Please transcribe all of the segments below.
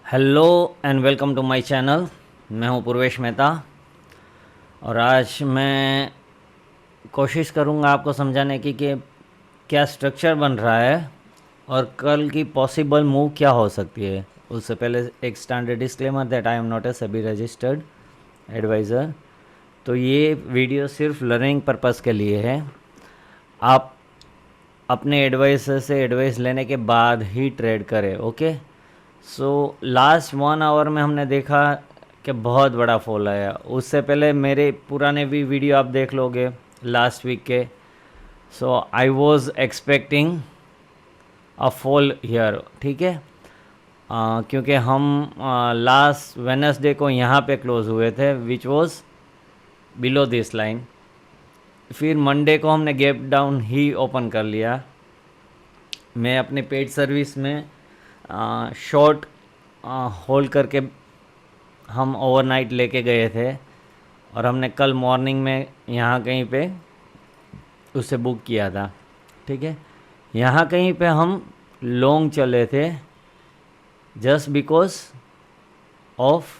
Hello and welcome to my channel. मैं हूं पूर्वेश मेहता और आज मैं कोशिश करूंगा आपको समझाने की कि क्या स्ट्रक्चर बन रहा है और कल की पॉसिबल मूव क्या हो सकती है। उससे पहले एक standard disclaimer that I am not a SEBI registered advisor. तो ये वीडियो सिर्फ लर्निंग पर्पस के लिए है। आप अपने एडवाइज़र से एडवाइस लेने के बाद ही ट्रेड करें। ओके। सो लास्ट 1 आवर में हमने देखा कि बहुत बड़ा फॉल आया। उससे पहले मेरे पुराने भी वीडियो आप देख लोगे लास्ट वीक के। So I was expecting a fall here. ठीक है। क्योंकि हम लास्ट वेनसडे को यहाँ पे क्लोज हुए थे which was below this line. फिर मंडे को हमने गैप डाउन ही ओपन कर लिया। मैं अपने पेड सर्विस में शॉर्ट होल्ड करके हम ओवरनाइट लेके गए थे और हमने कल मॉर्निंग में यहाँ कहीं पे उसे बुक किया था। ठीक है। यहाँ कहीं पे हम लॉन्ग चले थे just because of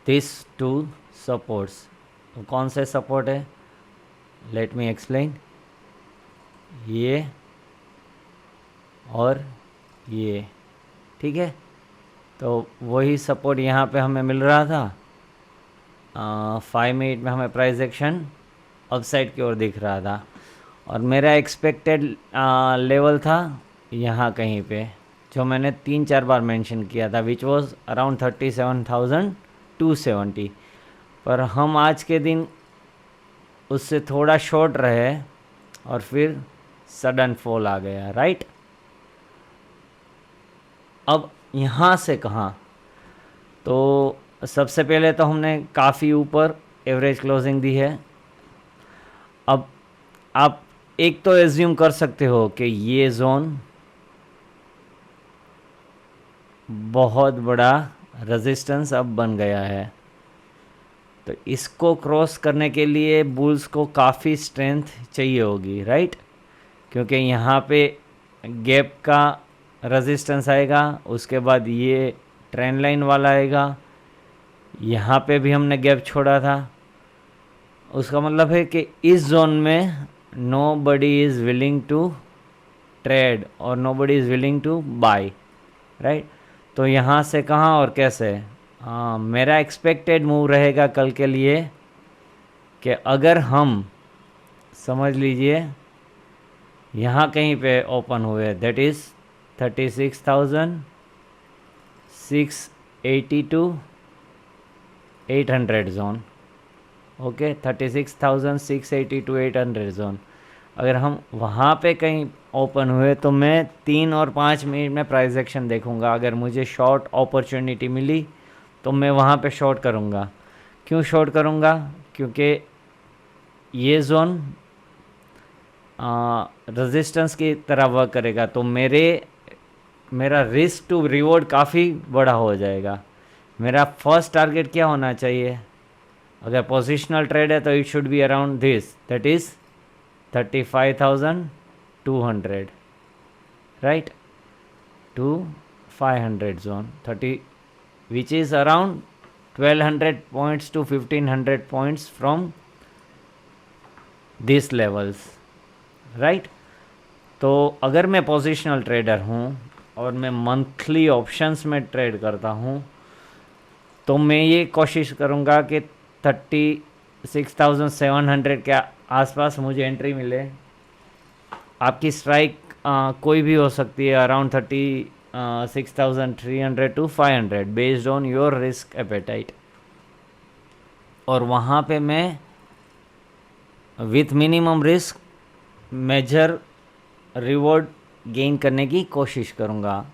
this two supports. कौन से सपोर्ट है, लेट मी एक्सप्लेन। ये और ये। ठीक है। तो वही सपोर्ट यहाँ पे हमें मिल रहा था। 5 मिनट में हमें प्राइस एक्शन अपसाइड की ओर दिख रहा था और मेरा एक्सपेक्टेड लेवल था यहाँ कहीं पे, जो मैंने 3-4 बार मेंशन किया था विच वॉज अराउंड 37,270। पर हम आज के दिन उससे थोड़ा शॉर्ट रहे और फिर सडन फॉल आ गया। राइट। अब यहाँ से कहाँ, तो सबसे पहले तो हमने काफ़ी ऊपर एवरेज क्लोजिंग दी है। अब आप एक तो एज्यूम कर सकते हो कि ये जोन बहुत बड़ा रेजिस्टेंस अब बन गया है, तो इसको क्रॉस करने के लिए बुल्स को काफ़ी स्ट्रेंथ चाहिए होगी। राइट। क्योंकि यहाँ पे गैप का रेजिस्टेंस आएगा, उसके बाद ये ट्रेंड लाइन वाला आएगा, यहाँ पे भी हमने गैप छोड़ा था। उसका मतलब है कि इस जोन में nobody is willing to trade और nobody is willing to buy. Right. तो यहाँ से कहाँ और कैसे, मेरा एक्सपेक्टेड मूव रहेगा कल के लिए कि अगर हम समझ लीजिए यहाँ कहीं पे ओपन हुए that is 36,680 to 800 zone. Okay, 36,680 to 800 zone. अगर हम वहाँ पे कहीं ओपन हुए तो मैं 3 और 5 मिनट में प्राइस एक्शन देखूंगा। अगर मुझे शॉर्ट अपॉर्चुनिटी मिली तो मैं वहाँ पे शॉर्ट करूँगा। क्यों शॉर्ट करूँगा? क्योंकि ये जोन रेजिस्टेंस की तरह वर्क करेगा, तो मेरा रिस्क टू रिवॉर्ड काफ़ी बड़ा हो जाएगा। मेरा फर्स्ट टारगेट क्या होना चाहिए? अगर पोजिशनल ट्रेड है तो it should be around this, that is 35,200। Right to 500 zone 30 which is around 1200 points to 1500 points from these levels। Right. तो अगर मैं पोजिशनल ट्रेडर हूँ और मैं मंथली ऑप्शंस में ट्रेड करता हूँ तो मैं ये कोशिश करूँगा कि 36,700 के आसपास मुझे एंट्री मिले। आपकी स्ट्राइक कोई भी हो सकती है, around 36,300 to 500 based on your risk appetite. और वहाँ पे मैं with minimum risk major reward gain करने की कोशिश करूँगा,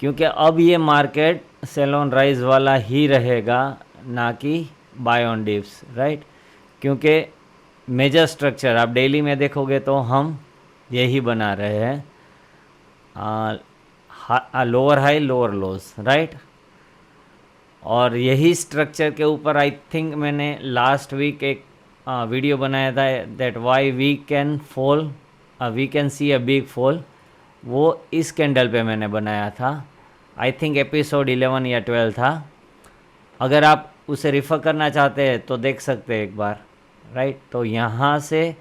क्योंकि अब ये मार्केट सेल ऑन राइज वाला ही रहेगा, ना कि बाय ऑन डिप्स। राइट। क्योंकि मेजर स्ट्रक्चर आप डेली में देखोगे तो हम यही बना रहे हैं, lower high lower lows. Right. और यही स्ट्रक्चर के ऊपर आई थिंक मैंने लास्ट वीक एक वीडियो बनाया था that why we can see a big fall. वो इस कैंडल पे मैंने बनाया था। आई थिंक एपिसोड 11 या 12 था। अगर आप उसे रिफ़र करना चाहते हैं तो देख सकते हैं एक बार, राइट। तो यहाँ से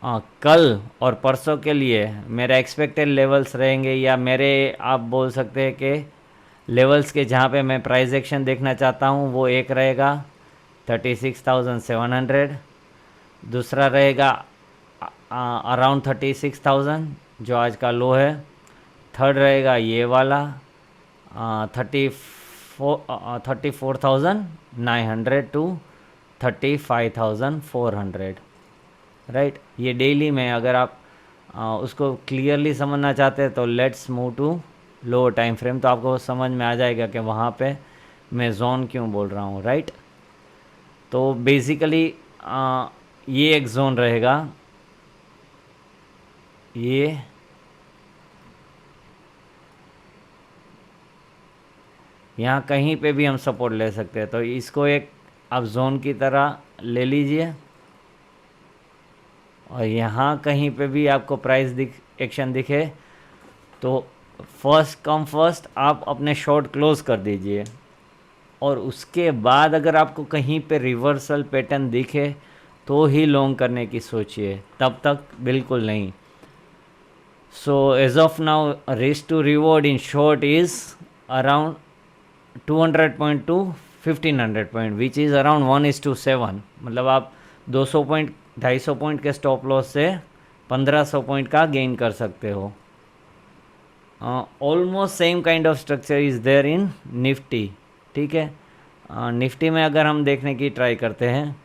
कल और परसों के लिए मेरे एक्सपेक्टेड लेवल्स रहेंगे, या मेरे आप बोल सकते हैं कि लेवल्स के जहाँ पे मैं प्राइस एक्शन देखना चाहता हूँ, वो एक रहेगा 36,700, दूसरा रहेगा अराउंड 36,000 जो आज का लो है, थर्ड रहेगा ये वाला 34,900 टू 35,400, राइट। ये डेली में अगर आप उसको क्लियरली समझना चाहते हैं तो let's move to low time frame, तो आपको समझ में आ जाएगा कि वहाँ पे मैं जोन क्यों बोल रहा हूँ, राइट। तो बेसिकली ये एक जोन रहेगा, ये यहाँ कहीं पे भी हम सपोर्ट ले सकते हैं, तो इसको एक आप जोन की तरह ले लीजिए, और यहाँ कहीं पे भी आपको प्राइस एक्शन दिखे तो फर्स्ट कम फर्स्ट आप अपने शॉर्ट क्लोज कर दीजिए, और उसके बाद अगर आपको कहीं पे रिवर्सल पैटर्न दिखे तो ही लॉन्ग करने की सोचिए, तब तक बिल्कुल नहीं। So as of now risk to reward in short is around 200 point to 1500 point, which is around 1:7। मतलब आप 200 पॉइंट 250 पॉइंट के स्टॉप लॉस से 1500 पॉइंट का गेन कर सकते हो। Almost same kind of structure is there in Nifty, ठीक है। निफ्टी में अगर हम देखने की ट्राई करते हैं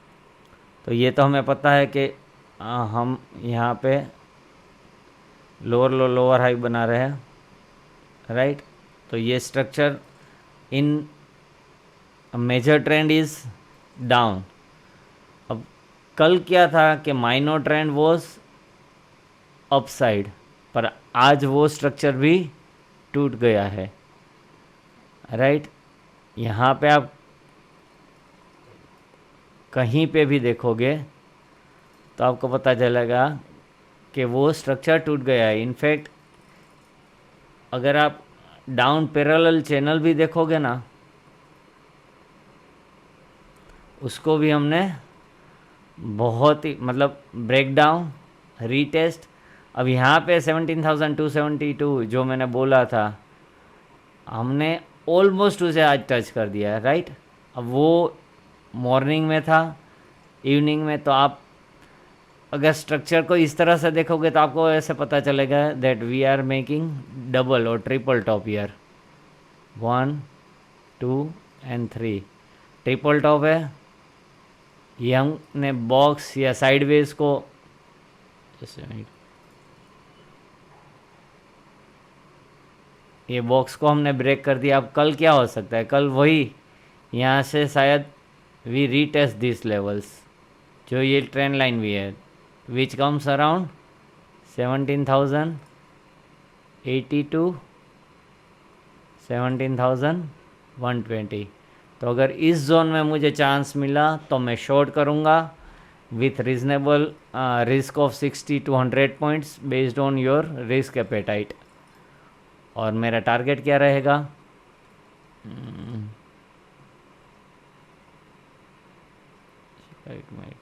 तो ये तो हमें पता है कि हम यहाँ पे लोअर लो लोअर हाई बना रहे हैं, राइट। तो ये structure in major trend is down. अब कल क्या था कि माइनर ट्रेंड वॉज अपसाइड, पर आज वो स्ट्रक्चर भी टूट गया है, राइट। यहाँ पे आप कहीं पे भी देखोगे तो आपको पता चलेगा कि वो स्ट्रक्चर टूट गया है। इनफैक्ट अगर आप डाउन पैरेलल चैनल भी देखोगे ना, उसको भी हमने बहुत ही मतलब ब्रेक डाउन रीटेस्ट। अब यहाँ पे 17,272 जो मैंने बोला था, हमने ऑलमोस्ट उसे आज टच कर दिया है, राइट। अब वो मॉर्निंग में था, इवनिंग में, तो आप अगर स्ट्रक्चर को इस तरह से देखोगे तो आपको ऐसे पता चलेगा that we are making double और triple top here, 1 2 and 3 triple top है। ये हमने बॉक्स या साइडवेज को ये बॉक्स को हमने ब्रेक कर दिया। अब कल क्या हो सकता है, कल वही यहाँ से शायद वी रीटेस्ट दिस लेवल्स, जो ये ट्रेंड लाइन भी है, विच कम्स अराउंड 17,080 टू 17,120। तो अगर इस जोन में मुझे चांस मिला तो मैं शॉर्ट करूँगा with reasonable risk of 60 to 100 points based on your risk appetite. और मेरा टारगेट क्या रहेगा, एक मिनट,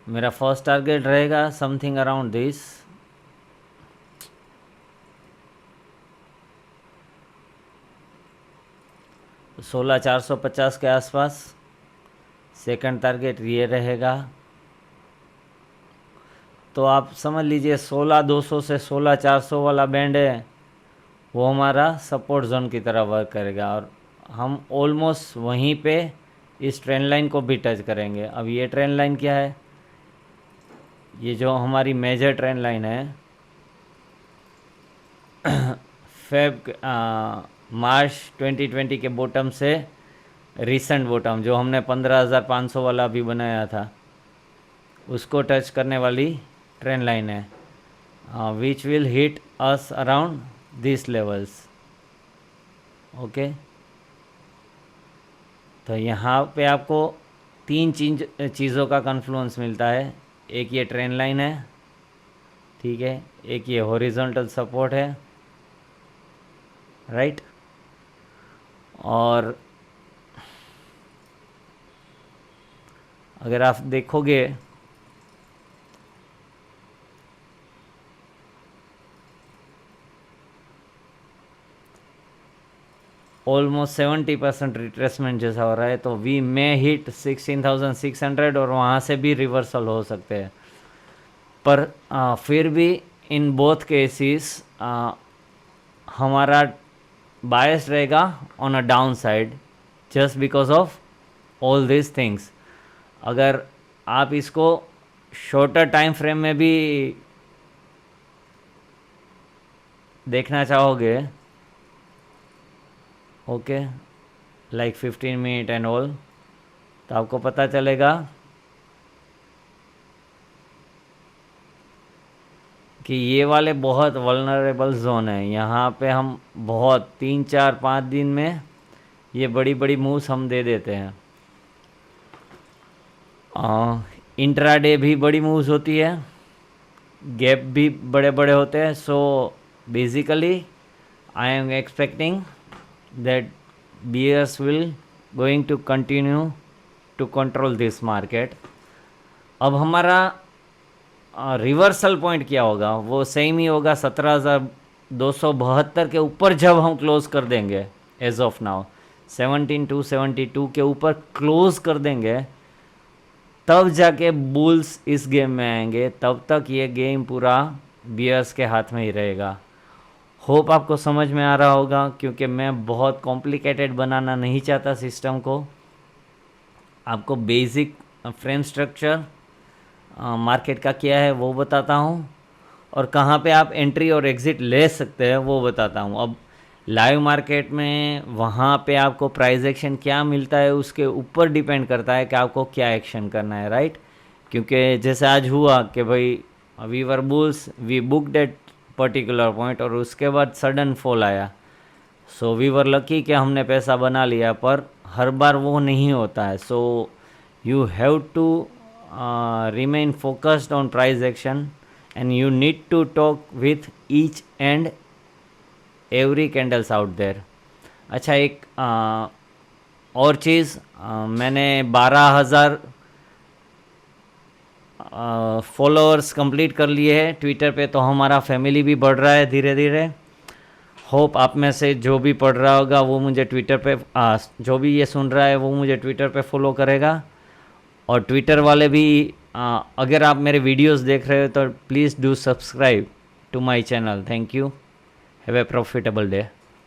मेरा फर्स्ट टारगेट रहेगा समथिंग अराउंड दिस, तो 16,450 के आसपास। सेकंड टारगेट ये रहेगा, तो आप समझ लीजिए 16,200 से 16,400 वाला बैंड है, वो हमारा सपोर्ट जोन की तरह वर्क करेगा, और हम ऑलमोस्ट वहीं पे इस ट्रेंड लाइन को भी टच करेंगे। अब ये ट्रेंड लाइन क्या है, ये जो हमारी मेजर ट्रेंड लाइन है मार्च 2020 के बॉटम से रिसेंट बॉटम जो हमने 15,500 वाला भी बनाया था, उसको टच करने वाली ट्रेंड लाइन है, which will hit us around this levels, okay. तो यहाँ पे आपको तीन चीज़ों का कन्फ्लुएंस मिलता है। एक ये ट्रेंड लाइन है, ठीक है, एक ये हॉरिजॉन्टल सपोर्ट है, राइट। और अगर आप देखोगे ऑलमोस्ट 70% रिट्रेसमेंट जैसा हो रहा है, तो वी मे हिट 16,600 और वहाँ से भी रिवर्सल हो सकते हैं। पर फिर भी इन बोथ केसेस हमारा बायस रहेगा on a down side, just because of all this things. अगर आप इसको शॉर्टर टाइम फ्रेम में भी देखना चाहोगे, okay, like 15 minute and all, तो आपको पता चलेगा कि ये वाले बहुत वल्नरेबल जोन है। यहाँ पे हम बहुत 3 4 5 दिन में ये बड़ी बड़ी मूव्स हम दे देते हैं। इंट्राडे भी बड़ी मूव्स होती है, गैप भी बड़े बड़े होते हैं। So basically I am expecting that bears will going to continue to control this market। अब हमारा रिवर्सल पॉइंट क्या होगा, वो सेम ही होगा 17,272 के ऊपर जब हम क्लोज कर देंगे। एज ऑफ नाउ 17,272 के ऊपर क्लोज कर देंगे, तब जाके बुल्स इस गेम में आएंगे। तब तक ये गेम पूरा बियर्स के हाथ में ही रहेगा। होप आपको समझ में आ रहा होगा, क्योंकि मैं बहुत कॉम्प्लिकेटेड बनाना नहीं चाहता सिस्टम को। आपको बेसिक फ्रेम स्ट्रक्चर मार्केट का क्या है वो बताता हूँ, और कहाँ पे आप एंट्री और एग्ज़िट ले सकते हैं वो बताता हूँ। अब लाइव मार्केट में वहाँ पे आपको प्राइस एक्शन क्या मिलता है उसके ऊपर डिपेंड करता है कि आपको क्या एक्शन करना है, राइट। क्योंकि जैसे आज हुआ कि भाई we were bulls, we booked at particular point और उसके बाद सडन फॉल आया। सो वी वर लकी कि हमने पैसा बना लिया, पर हर बार वो नहीं होता है। So you have to remain focused on price action and you need to talk with each and every candles out there. अच्छा, एक और चीज़, मैंने 12,000 फॉलोअर्स कंप्लीट कर लिए हैं ट्विटर पे, तो हमारा फैमिली भी बढ़ रहा है धीरे धीरे। होप आप में से जो भी पढ़ रहा होगा वो मुझे ट्विटर पे जो भी ये सुन रहा है वो मुझे ट्विटर पे फॉलो करेगा। और ट्विटर वाले भी अगर आप मेरे वीडियोस देख रहे हो तो please do subscribe to my channel. Thank you, have a profitable day.